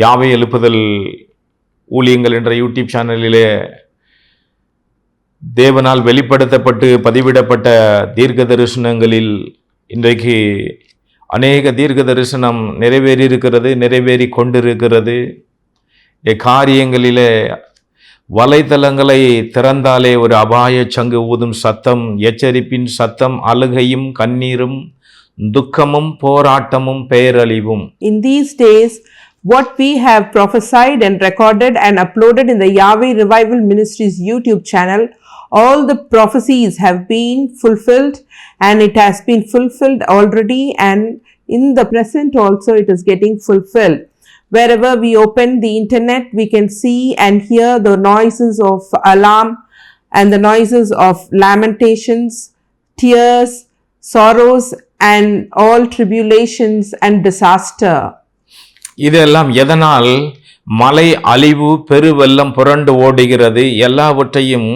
யாவை எழுப்புதல் ஊழியங்கள் என்ற யூடியூப் சேனலிலே தேவனால் வெளிப்படுத்தப்பட்டு பதிவிடப்பட்ட தீர்க்க தரிசனங்களில் இன்றைக்கு அநேக தீர்க்க தரிசனம் நிறைவேறியிருக்கிறது, நிறைவேறி கொண்டிருக்கிறது. காரியங்களிலே வலைத்தளங்களை திறந்தாலே ஒரு அபாய சங்கு ஊதும் சத்தம், எச்சரிப்பின் சத்தம், அழுகையும் கண்ணீரும் துக்கமும் போராட்டமும் பேரழிவும். In these days, what we have prophesied and recorded and uploaded in the Yahweh Revival Ministries YouTube channel, all the prophecies have been fulfilled, and it has been fulfilled already, and in the present also it is getting fulfilled. Wherever we open the internet, we can see and hear the noises of alarm and the noises of lamentations, tears, sorrows, and all tribulations and disaster. இதெல்லாம் எதனால்? மலை அழிவு, பெருவெள்ளம் புரண்டு ஓடுகிறது, எல்லாவற்றையும்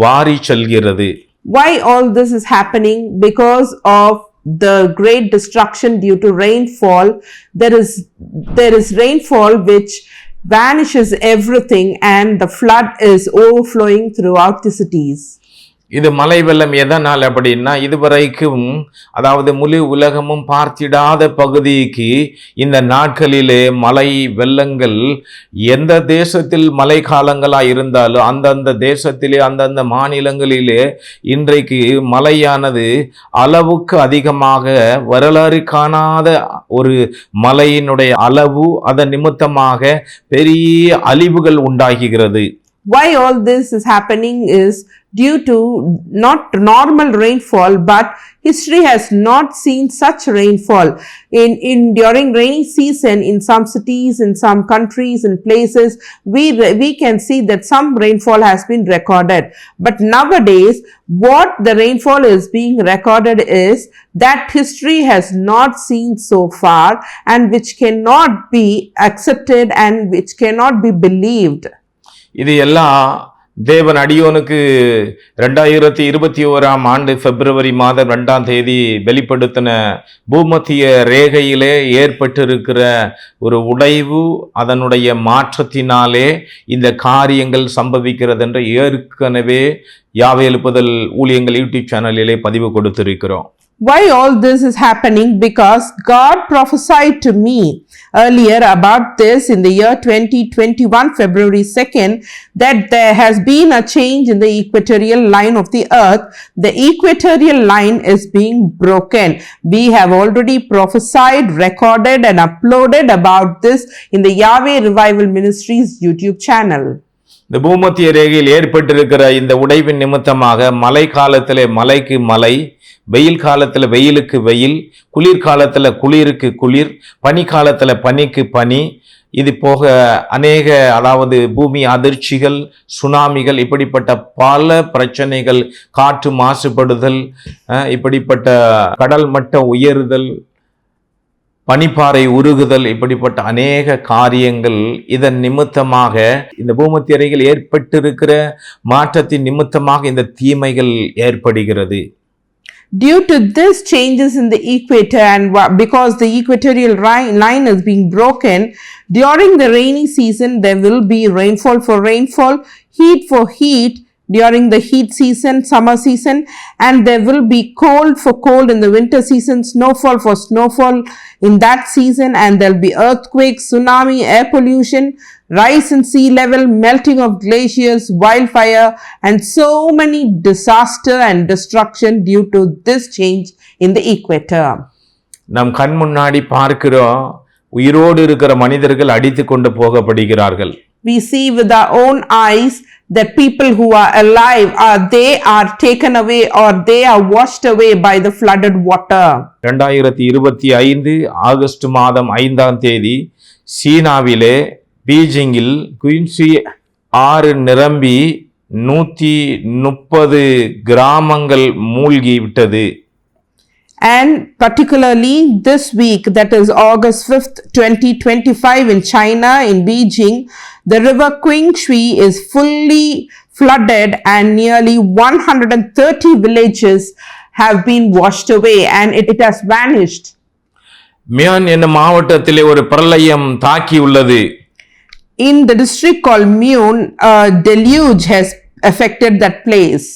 வாரி செல்கிறது. Why all this is happening? Because of the great destruction due to rainfall. There is rainfall which vanishes everything, and the flood is overflowing throughout the cities. இது மலை வெள்ளம் எதனால் அப்படின்னா, இதுவரைக்கும் அதாவது முழு உலகமும் பார்த்திடாத பகுதிக்கு இந்த நாட்களிலே மலை வெள்ளங்கள் எந்த தேசத்தில் மழை காலங்களாக இருந்தாலும் அந்தந்த தேசத்திலே அந்தந்த மாநிலங்களிலே இன்றைக்கு மழையானது அளவுக்கு அதிகமாக வரலாறு காணாத ஒரு மழையினுடைய அளவு, அதன் நிமித்தமாக பெரிய அழிவுகள் உண்டாகிறது. Why all this is happening is due to not normal rainfall, but history has not seen such rainfall. During rainy season in some cities, in some countries and places, we can see that some rainfall has been recorded. But nowadays, what the rainfall is being recorded is that history has not seen so far, and which cannot be accepted and which cannot be believed. இது எல்லாம் தேவன் அடியோனுக்கு 2021 பிப்ரவரி மாதம் 2 வெளிப்படுத்தின பூமத்திய ரேகையிலே ஏற்பட்டிருக்கிற ஒரு உடைவு, அதனுடைய மாற்றத்தினாலே இந்த காரியங்கள் சம்பவிக்கிறது என்று ஏற்கனவே யாவை எழுப்புதல் ஊழியங்கள் யூடியூப் சேனலிலே பதிவு கொடுத்திருக்கிறோம். Why all this is happening? Because God prophesied to me earlier about this in the year 2021, February 2nd, that there has been a change in the equatorial line of the earth. The equatorial line is being broken. We have already prophesied, recorded and uploaded about this in the Yahweh Revival Ministries YouTube channel. இந்த பூமத்திய ரேகையில் ஏற்பட்டிருக்கிற இந்த உடைவின் நிமித்தமாக மழை காலத்திலே மழைக்கு மழை, வெயில் காலத்தில் வெயிலுக்கு வெயில், குளிர்காலத்தில் குளிருக்கு குளிர், பனி காலத்தில் பனிக்கு பனி, இது போக அநேக அதாவது பூமி அதிர்ச்சிகள், சுனாமிகள், இப்படிப்பட்ட பல பிரச்சனைகள், காற்று மாசுபடுதல், இப்படிப்பட்ட கடல் மட்ட உயருதல், பனிப்பாறை உருகுதல், இப்படிப்பட்ட அநேக காரியங்கள் இதன் நிமித்தமாக இந்த பூமத்திய ரேகையில் ஏற்பட்டிருக்கிற மாற்றத்தின் நிமித்தமாக இந்த தீமைகள் ஏற்படுகிறது. Due to this changes in the equator, and because the equatorial line is being broken, during the rainy season there will be rainfall for rainfall, heat for heat during the heat season, summer season, and there will be cold for cold in the winter season, snowfall for snowfall in that season, and there will be earthquakes, tsunami, air pollution, rise in sea level, melting of glaciers, wildfire, and so many disaster and destruction due to this change in the equator. நம் கண் முன்னாடி பார்க்கிறோம், உயிரோடு இருக்கிற மனிதர்கள் அடித்து கொண்டு போகப்படுகிறார்கள். We see with our own eyes that people who are alive they are taken away, or they are washed away by the flooded water. 2025 August மாதம் 5 சீனாவிலே பீஜிங்கில் குயின்சி ஆறு நிரம்பி 130 கிராமங்கள் மூழ்கி விட்டது. And particularly this week, that is August 5th, 2025 in China, in Beijing, the river Qingshui is fully flooded and nearly 130 villages have been washed away, and it has vanished. Miyan என்னும் மாவட்டத்திலே ஒரு பிரளயம் தாக்கி உள்ளது. in the district called Mune, a deluge has affected that place.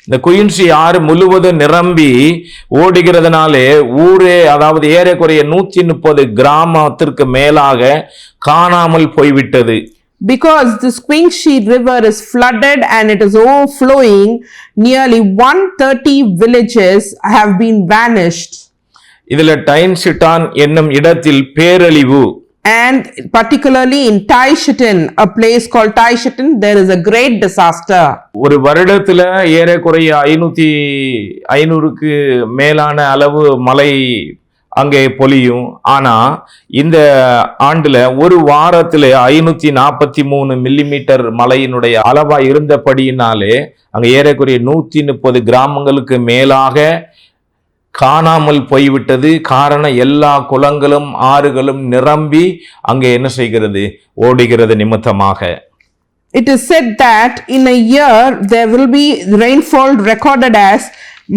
இந்த குயின்சி ஆறு முழுவதும் நிரம்பி ஓடுகிறதுனாலே ஊரே, அதாவது ஏறக்குறைய 130 கிராமத்திற்கு மேலாக காணாமல் போய்விட்டது. Because this Quincy river is flooded and it is overflowing, nearly 130 villages have been vanished. இதுல டைன்சிட்டான் என்னும் இடத்தில் பேரழிவு, And particularly in Taishitan, a place called Taishitan, there is a great disaster. ஒரு வருடத்துல ஏறக்குறைய 500க்கு மேலான அளவு மழை அங்கே பொழியும். ஆனா இந்த ஆண்டுல ஒரு வாரத்துல 543 மில்லிமீட்டர் மழையினுடைய அளவா இருந்தபடியினாலே அங்க ஏறக்குறைய 130 கிராமங்களுக்கு மேலாக காணாமல் போய்விட்டது. காரணம், எல்லா குளங்களும் ஆறுகளும் நிரம்பி அங்கே என்ன செய்கிறது, ஓடுகிறது நிமித்தமாக. It is said that in a year there will be rainfall recorded as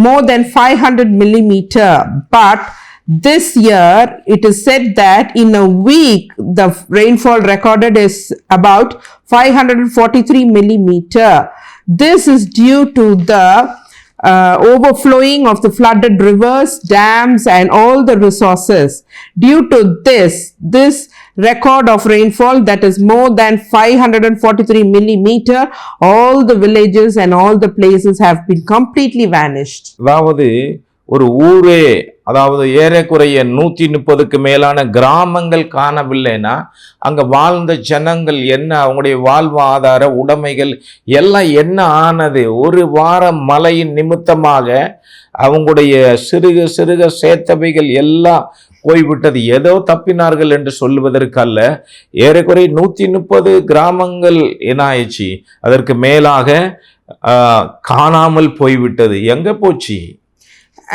more than 500 millimeter, but this year it is said that in a week the rainfall recorded is about 543 millimeter. This is due to the overflowing of the flooded rivers, dams and all the resources. Due to this record of rainfall that is more than 543 millimeter, all the villages and all the places have been completely vanished. அதாவது ஒரு ஊரே, அதாவது ஏறக்குறைய 130க்கு மேலான கிராமங்கள் காணவில்லைன்னா அங்க வாழ்ந்த ஜனங்கள் என்ன, அவங்களுடைய வாழ்வாதார உடைமைகள் எல்லாம் என்ன ஆனது? ஒரு வாரம் மழையின் நிமித்தமாக அவங்களுடைய சிறுக சிறுக சேர்த்தவைகள் எல்லாம் போய்விட்டது. ஏதோ தப்பினார்கள் என்று சொல்லுவதற்கல்ல, ஏறக்குறைய 130 கிராமங்கள் என்ன ஆயிடுச்சு, அதற்கு மேலாக காணாமல் போய்விட்டது. எங்க போச்சு?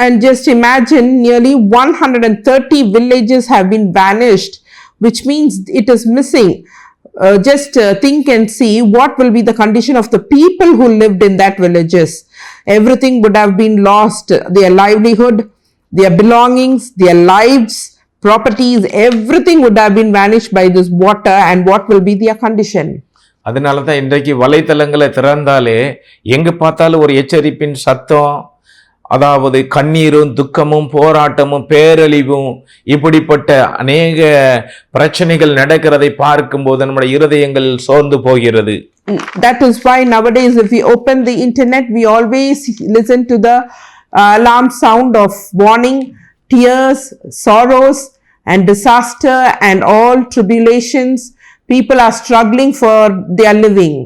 And just imagine, nearly 130 villages have been vanished, which means it is missing. Just think and see what will be the condition of the people who lived in that villages. Everything would have been lost, their livelihood, their belongings, their lives, properties, everything would have been vanished by this water. And what will be their condition? அதனால தான் இன்றைக்கு வலைத்தளங்களை திறந்தாலே எங்க பார்த்தாலும் ஒரு எச்சரிப்பின் சத்தம், அதாவது கண்ணீரும் துக்கமும் போராட்டமும் பேரழிவும் இப்படிப்பட்ட அநேக பிரச்சனைகள் நடக்கிறதை பார்க்கும்போது நம்முடைய இருதயங்கள் சோர்ந்து போகிறது. That is why nowadays if we open the internet, we always listen to the alarm sound of warning, tears, sorrows and disaster and all tribulations. People are struggling for their living.